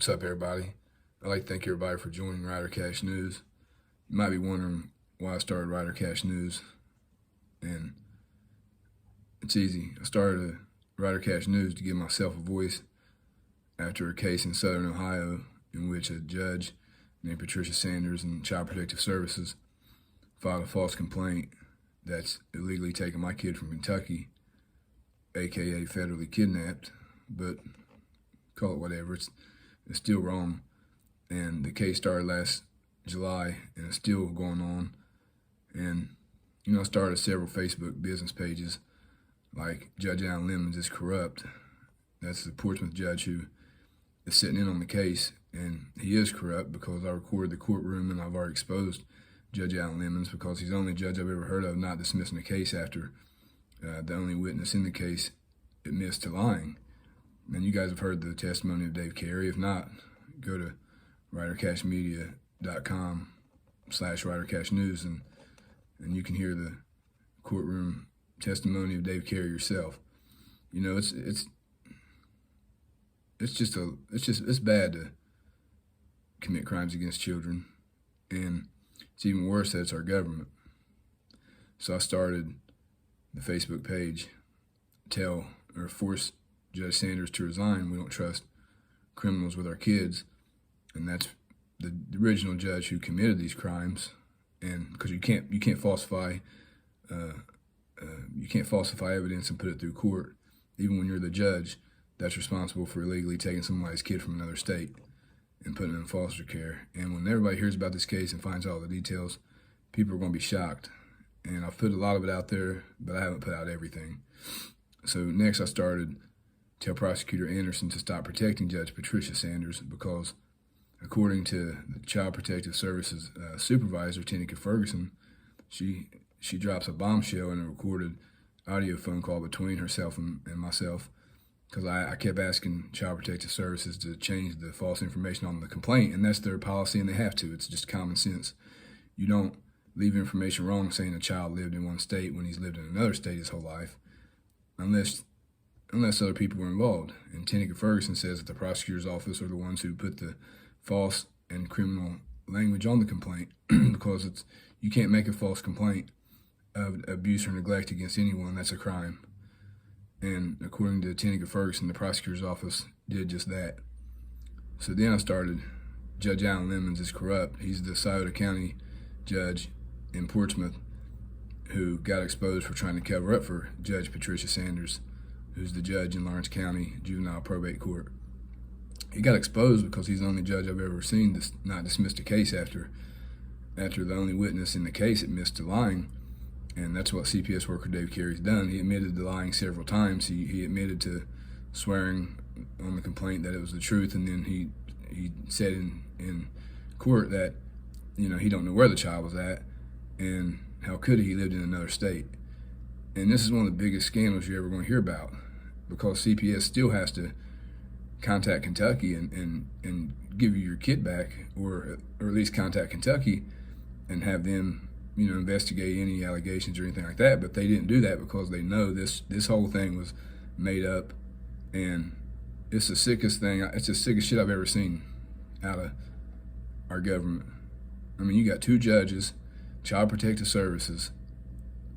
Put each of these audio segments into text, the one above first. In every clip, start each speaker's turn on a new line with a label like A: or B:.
A: What's up, everybody? I'd like to thank everybody for joining Ryder Cash News. You might be wondering why I started Ryder Cash News, and it's easy. I started Ryder Cash News to give myself a voice after a case in Southern Ohio in which a judge named Patricia Sanders and Child Protective Services filed a false complaint that's illegally taken my kid from Kentucky, aka federally kidnapped, but call it whatever. It's still wrong. And the case started last July and it's still going on. And, I started several Facebook business pages like Judge Allen Lemons is corrupt. That's the Portsmouth judge who is sitting in on the case, and he is corrupt because I recorded the courtroom and I've already exposed Judge Allen Lemons because he's the only judge I've ever heard of not dismissing a case after the only witness in the case admits to lying. And you guys have heard the testimony of Dave Carey. If not, go to rydercashmedia.com/rydercashnews and you can hear the courtroom testimony of Dave Carey yourself. It's bad to commit crimes against children, and it's even worse that it's our government. So I started the Facebook page, force Judge Sanders to resign. We don't trust criminals with our kids, and that's the original judge who committed these crimes. And because you can't falsify evidence and put it through court, even when you're the judge that's responsible for illegally taking somebody's kid from another state and putting them in foster care. And when everybody hears about this case and finds all the details, people are going to be shocked. And I've put a lot of it out there, but I haven't put out everything. So next I started tell Prosecutor Anderson to stop protecting Judge Patricia Sanders because, according to the Child Protective Services supervisor, Tenica Ferguson, she drops a bombshell in a recorded audio phone call between herself and myself, because I kept asking Child Protective Services to change the false information on the complaint, and that's their policy, and they have to. It's just common sense. You don't leave information wrong saying a child lived in one state when he's lived in another state his whole life, unless other people were involved. And Tenica Ferguson says that the prosecutor's office are the ones who put the false and criminal language on the complaint because you can't make a false complaint of abuse or neglect against anyone. That's a crime. And according to Tenica Ferguson, the prosecutor's office did just that. So then I started Judge Allen Lemons is corrupt. He's the Scioto County judge in Portsmouth who got exposed for trying to cover up for Judge Patricia Sanders, who's the judge in Lawrence County Juvenile Probate Court. He got exposed because he's the only judge I've ever seen not dismissed a case after the only witness in the case admits to lying. And that's what CPS worker Dave Carey's done. He admitted to lying several times. He admitted to swearing on the complaint that it was the truth, and then he said in court that he don't know where the child was at, and how could he lived in another state. And this is one of the biggest scandals you're ever going to hear about, because CPS still has to contact Kentucky and give you your kid back, or at least contact Kentucky and have them investigate any allegations or anything like that. But they didn't do that because they know this whole thing was made up, and it's the sickest thing. It's the sickest shit I've ever seen out of our government. I mean, you got two judges, Child Protective Services,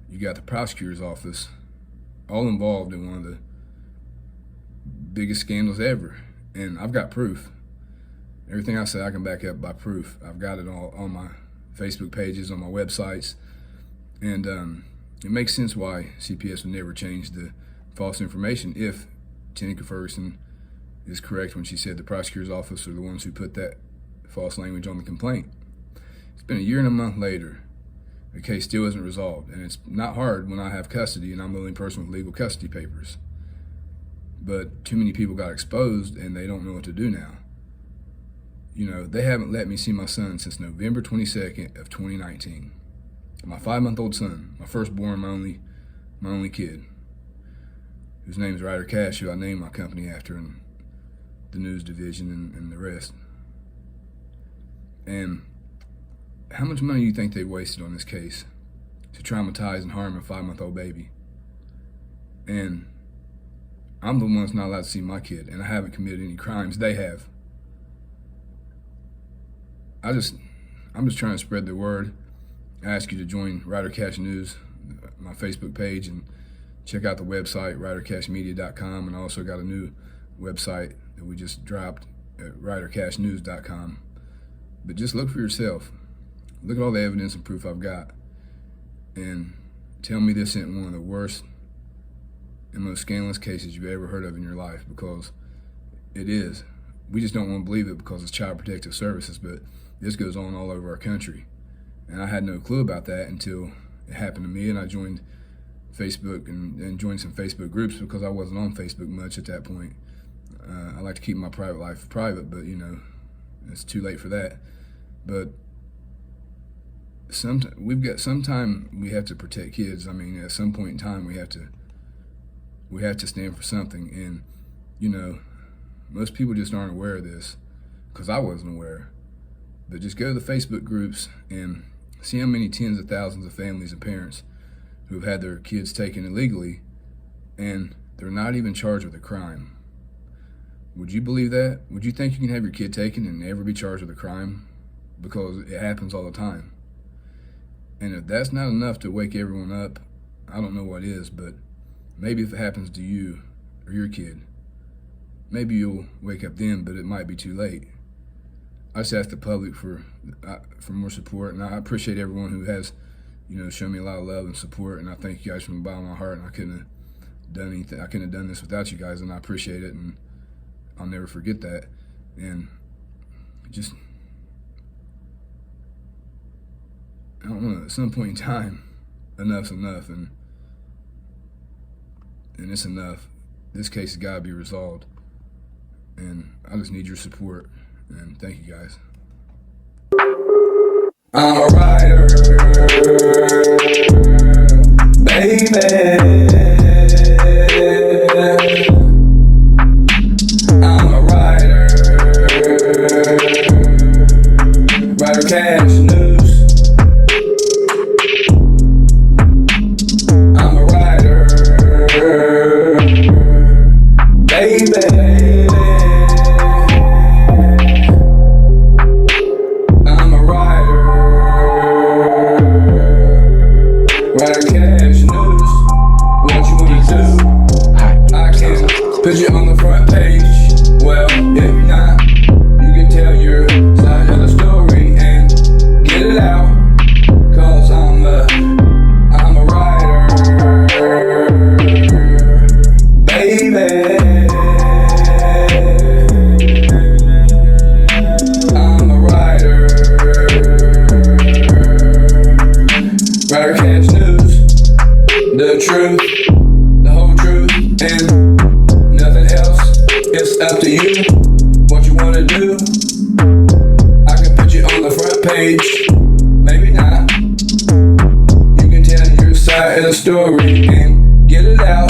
A: you got the prosecutor's office, all involved in one of the biggest scandals ever. And I've got proof. Everything I say I can back up by proof. I've got it all on my Facebook pages, on my websites. And it makes sense why CPS would never change the false information if Tenica Ferguson is correct when she said the prosecutor's office are the ones who put that false language on the complaint. It's been a year and a month later. The case still isn't resolved, and it's not hard when I have custody and I'm the only person with legal custody papers. But too many people got exposed and they don't know what to do now. They haven't let me see my son since November 22nd of 2019. My 5-month-old son, my firstborn, my only kid, whose name is Ryder Cash, who I named my company after, and the news division and the rest. And how much money do you think they wasted on this case to traumatize and harm a 5-month-old baby? And I'm the one that's not allowed to see my kid, and I haven't committed any crimes. They have. I'm just trying to spread the word. I ask you to join Ryder Cash News, my Facebook page, and check out the website, rydercashmedia.com, and I also got a new website that we just dropped at rydercashnews.com. But just look for yourself. Look at all the evidence and proof I've got, and tell me this isn't one of the worst and most scandalous cases you've ever heard of in your life, because it is. We just don't want to believe it because it's Child Protective Services, but this goes on all over our country. And I had no clue about that until it happened to me, and I joined Facebook and joined some Facebook groups because I wasn't on Facebook much at that point. I like to keep my private life private, but you know, it's too late for that. But sometime we have to protect kids. I mean, at some point in time, we have to stand for something. And you know, most people just aren't aware of this, because I wasn't aware. But just go to the Facebook groups and see how many tens of thousands of families and parents who have had their kids taken illegally, and they're not even charged with a crime. Would you believe that? Would you think you can have your kid taken and never be charged with a crime? Because it happens all the time. And if that's not enough to wake everyone up, I don't know what is. But maybe if it happens to you or your kid, maybe you'll wake up then, but it might be too late. I just ask the public for more support, and I appreciate everyone who has, you know, shown me a lot of love and support, and I thank you guys from the bottom of my heart. And I couldn't have done anything. I couldn't have done this without you guys, and I appreciate it, and I'll never forget that. And just, I don't know, at some point in time, enough's enough, and it's enough. This case has got to be resolved, and I just need your support. And thank you guys.
B: I'm a rider, baby. I'm a rider, Ryder Cash News. I'm a rider, baby. Put you on the front page. Well, if you're not, you can tell your side of the story and get it out. Cause I'm a rider, baby. I'm a rider, Ryder Cash News. The truth, the whole truth, and it's up to you, what you wanna do. I can put you on the front page, maybe not. You can tell your side of the story and get it out,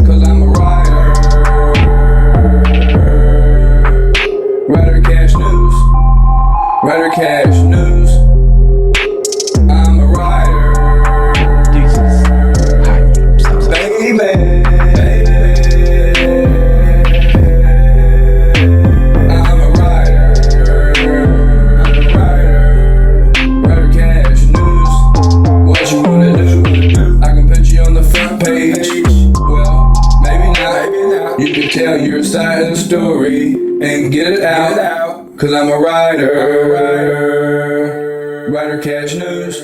B: cause I'm a rider, Ryder Cash News, Ryder Cash News. I'm a rider, baby. You can tell your side of the story and get it out, cause I'm a rider, Ryder Cash News.